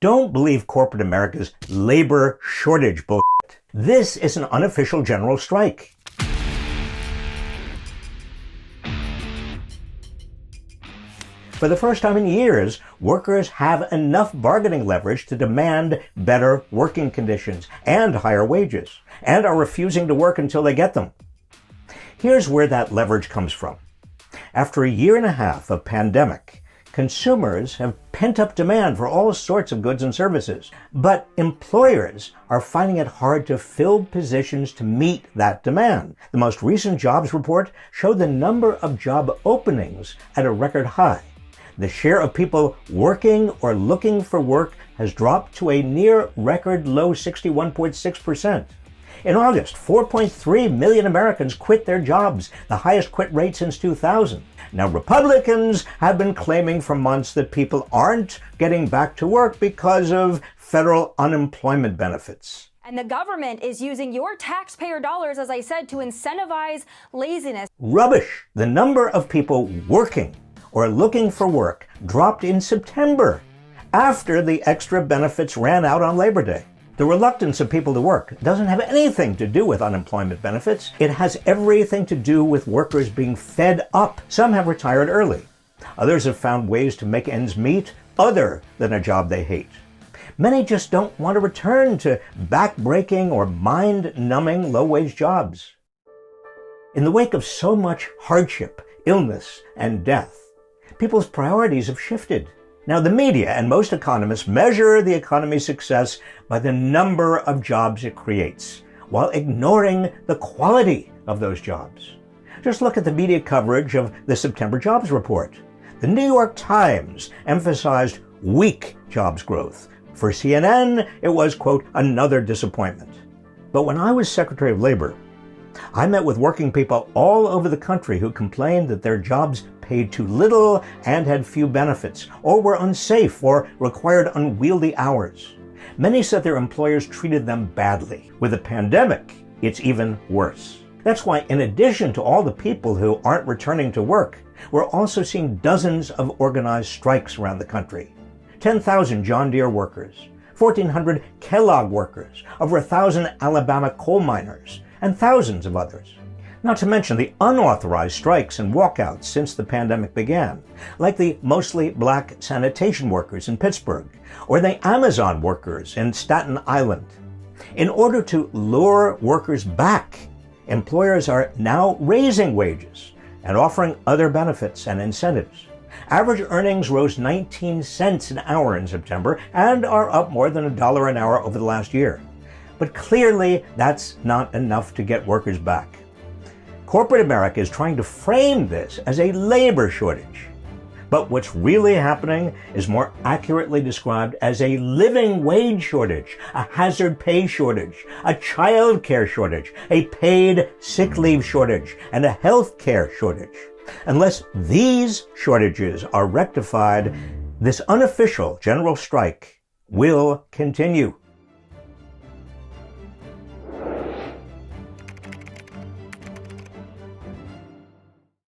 Don't believe corporate America's labor shortage bullshit. This is an unofficial general strike. For the first time in years, workers have enough bargaining leverage to demand better working conditions and higher wages, and are refusing to work until they get them. Here's where that leverage comes from. After a year and a half of pandemic, consumers have pent-up demand for all sorts of goods and services, but employers are finding it hard to fill positions to meet that demand. The most recent jobs report showed the number of job openings at a record high. The share of people working or looking for work has dropped to a near record low 61.6%. In August, 4.3 million Americans quit their jobs, the highest quit rate since 2000. Now, Republicans have been claiming for months that people aren't getting back to work because of federal unemployment benefits. And the government is using your taxpayer dollars, as I said, to incentivize laziness. Rubbish! The number of people working or looking for work dropped in September after the extra benefits ran out on Labor Day. The reluctance of people to work doesn't have anything to do with unemployment benefits. It has everything to do with workers being fed up. Some have retired early. Others have found ways to make ends meet other than a job they hate. Many just don't want to return to back-breaking or mind-numbing low-wage jobs. In the wake of so much hardship, illness, and death, people's priorities have shifted. Now, the media and most economists measure the economy's success by the number of jobs it creates, while ignoring the quality of those jobs. Just look at the media coverage of the September jobs report. The New York Times emphasized weak jobs growth. For CNN, it was, quote, another disappointment. But when I was Secretary of Labor, I met with working people all over the country who complained that their jobs paid too little and had few benefits, or were unsafe or required unwieldy hours. Many said their employers treated them badly. With the pandemic, it's even worse. That's why, in addition to all the people who aren't returning to work, we're also seeing dozens of organized strikes around the country. 10,000 John Deere workers, 1,400 Kellogg workers, over 1,000 Alabama coal miners, and thousands of others. Not to mention the unauthorized strikes and walkouts since the pandemic began, like the mostly black sanitation workers in Pittsburgh, or the Amazon workers in Staten Island. In order to lure workers back, employers are now raising wages and offering other benefits and incentives. Average earnings rose 19 cents an hour in September and are up more than $1 an hour over the last year. But clearly, that's not enough to get workers back. Corporate America is trying to frame this as a labor shortage. But what's really happening is more accurately described as a living wage shortage, a hazard pay shortage, a child care shortage, a paid sick leave shortage, and a health care shortage. Unless these shortages are rectified, this unofficial general strike will continue.